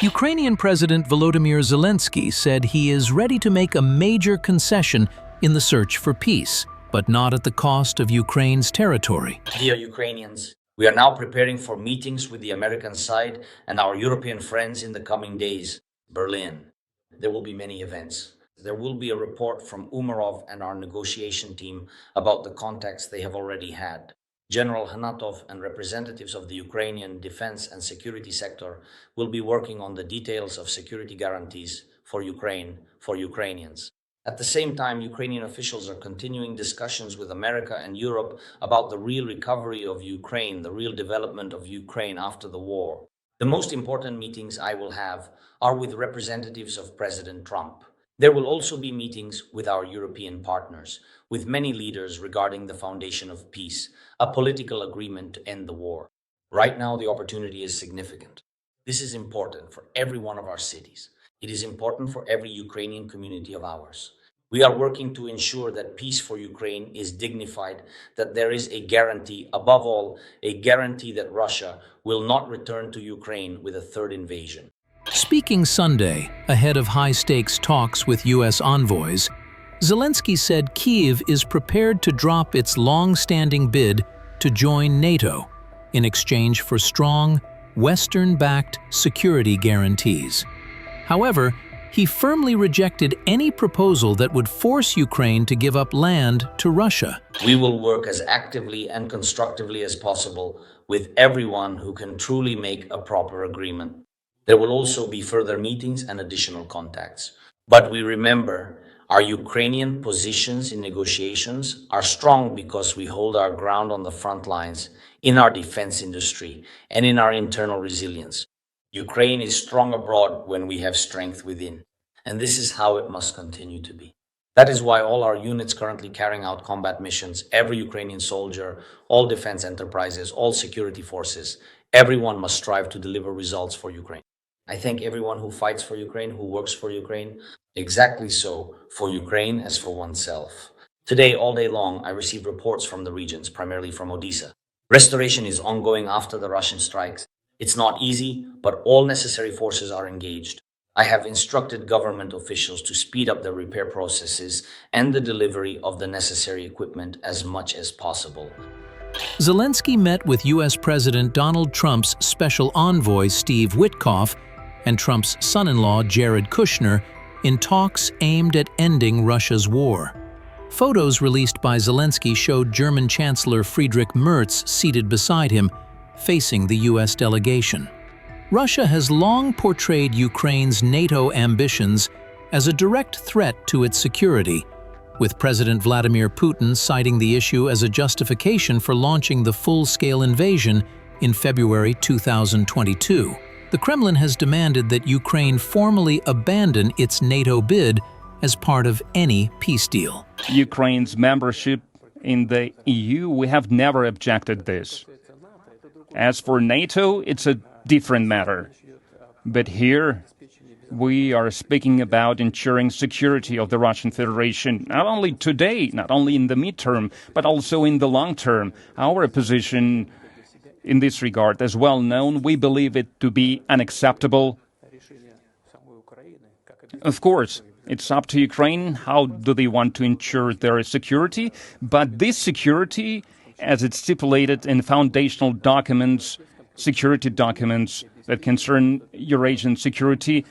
Ukrainian President Volodymyr Zelenskyy said he is ready to make a major concession in the search for peace, but not at the cost of Ukraine's territory. Dear Ukrainians, we are now preparing for meetings with the American side and our European friends in the coming days. Berlin. There will be many events. There will be a report from Umarov and our negotiation team about the contacts they have already had. General Hanatov and representatives of the Ukrainian defense and security sector will be working on the details of security guarantees for Ukraine, for Ukrainians. At the same time, Ukrainian officials are continuing discussions with America and Europe about the real recovery of Ukraine, the real development of Ukraine after the war. The most important meetings I will have are with representatives of President Trump. There will also be meetings with our European partners, with many leaders regarding the foundation of peace, a political agreement to end the war. Right now, the opportunity is significant. This is important for every one of our cities. It is important for every Ukrainian community of ours. We are working to ensure that peace for Ukraine is dignified, that there is a guarantee, above all, a guarantee that Russia will not return to Ukraine with a third invasion. Speaking Sunday, ahead of high-stakes talks with U.S. envoys, Zelenskyy said Kyiv is prepared to drop its long-standing bid to join NATO in exchange for strong, Western-backed security guarantees. However, he firmly rejected any proposal that would force Ukraine to give up land to Russia. We will work as actively and constructively as possible with everyone who can truly make a proper agreement. There will also be further meetings and additional contacts. But we remember, our Ukrainian positions in negotiations are strong because we hold our ground on the front lines, in our defense industry, and in our internal resilience. Ukraine is strong abroad when we have strength within, and this is how it must continue to be. That is why all our units currently carrying out combat missions, every Ukrainian soldier, all defense enterprises, all security forces, everyone must strive to deliver results for Ukraine. I thank everyone who fights for Ukraine, who works for Ukraine, exactly so, for Ukraine as for oneself. Today, all day long, I receive reports from the regions, primarily from Odessa. Restoration is ongoing after the Russian strikes. It's not easy, but all necessary forces are engaged. I have instructed government officials to speed up the repair processes and the delivery of the necessary equipment as much as possible. Zelenskyy met with U.S. President Donald Trump's special envoy Steve Witkoff and Trump's son-in-law Jared Kushner in talks aimed at ending Russia's war. Photos released by Zelenskyy showed German Chancellor Friedrich Merz seated beside him, facing the U.S. delegation. Russia has long portrayed Ukraine's NATO ambitions as a direct threat to its security, with President Vladimir Putin citing the issue as a justification for launching the full-scale invasion in February 2022. The Kremlin has demanded that Ukraine formally abandon its NATO bid as part of any peace deal. Ukraine's membership in the EU, we have never objected this. As for NATO, it's a different matter. But here, we are speaking about ensuring security of the Russian Federation, not only today, not only in the midterm, but also in the long term. Our position in this regard is well known. We believe it to be unacceptable. Of course, it's up to Ukraine. How do they want to ensure their security? But this security, as it's stipulated in foundational documents, security documents that concern Eurasian security,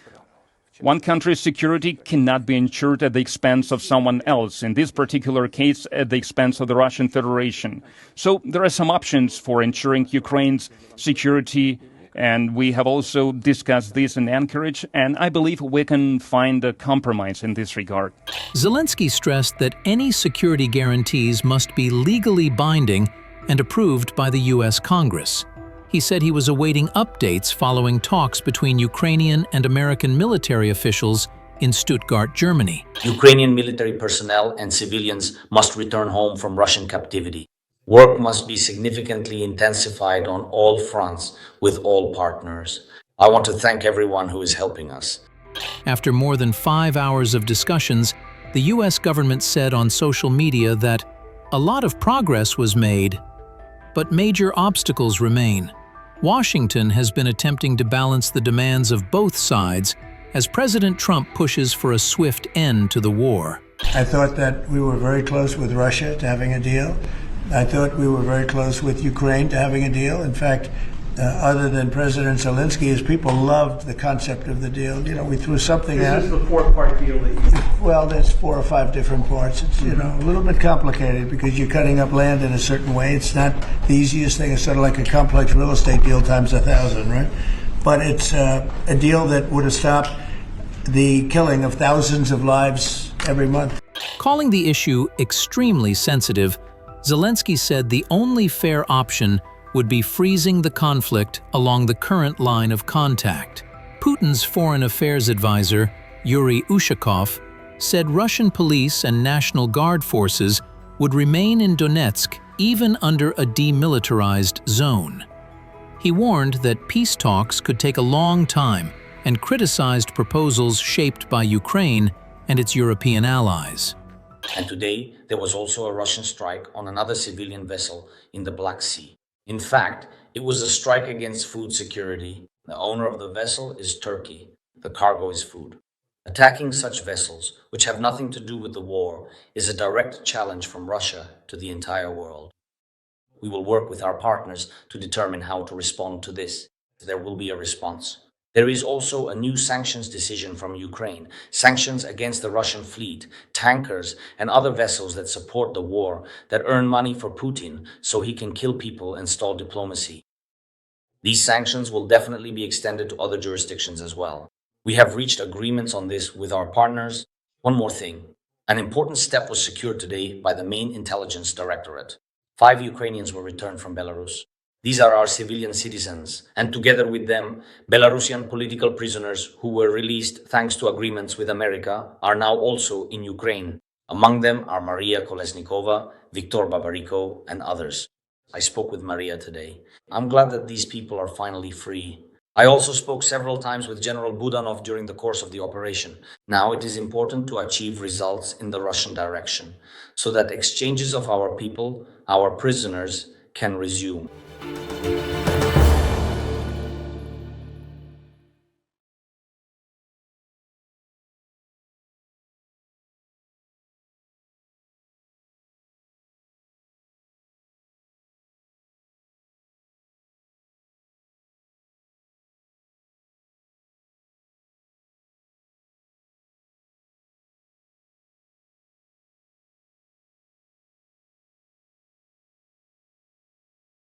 one country's security cannot be ensured at the expense of someone else, in this particular case, at the expense of the Russian Federation. So there are some options for ensuring Ukraine's security, and we have also discussed this in Anchorage, and I believe we can find a compromise in this regard. Zelenskyy stressed that any security guarantees must be legally binding and approved by the U.S. Congress. He said he was awaiting updates following talks between Ukrainian and American military officials in Stuttgart, Germany. Ukrainian military personnel and civilians must return home from Russian captivity. Work must be significantly intensified on all fronts with all partners. I want to thank everyone who is helping us. After more than 5 hours of discussions, the U.S. government said on social media that a lot of progress was made, but major obstacles remain. Washington has been attempting to balance the demands of both sides as President Trump pushes for a swift end to the war. I thought that we were very close with Russia to having a deal. I thought we were very close with Ukraine to having a deal. In fact, other than President Zelenskyy, his people loved the concept of the deal. You know, we threw something out. This is the four-part deal that you... Well, there's 4 or 5 different parts. It's, you know, a little bit complicated because you're cutting up land in a certain way. It's not the easiest thing. It's sort of like a complex real estate deal times 1,000, right? But it's a deal that would have stopped the killing of thousands of lives every month. Calling the issue extremely sensitive, Zelenskyy said the only fair option would be freezing the conflict along the current line of contact. Putin's foreign affairs advisor, Yuri Ushakov, said Russian police and National Guard forces would remain in Donetsk even under a demilitarized zone. He warned that peace talks could take a long time and criticized proposals shaped by Ukraine and its European allies. And today, there was also a Russian strike on another civilian vessel in the Black Sea. In fact, it was a strike against food security. The owner of the vessel is Turkey. The cargo is food. Attacking such vessels, which have nothing to do with the war, is a direct challenge from Russia to the entire world. We will work with our partners to determine how to respond to this. There will be a response. There is also a new sanctions decision from Ukraine, sanctions against the Russian fleet, tankers, and other vessels that support the war, that earn money for Putin so he can kill people and stall diplomacy. These sanctions will definitely be extended to other jurisdictions as well. We have reached agreements on this with our partners. One more thing. An important step was secured today by the main intelligence directorate. 5 Ukrainians were returned from Belarus. These are our civilian citizens, and together with them, Belarusian political prisoners who were released thanks to agreements with America are now also in Ukraine. Among them are Maria Kolesnikova, Viktor Babariko, and others. I spoke with Maria today. I'm glad that these people are finally free. I also spoke several times with General Budanov during the course of the operation. Now it is important to achieve results in the Russian direction, so that exchanges of our people, our prisoners, can resume.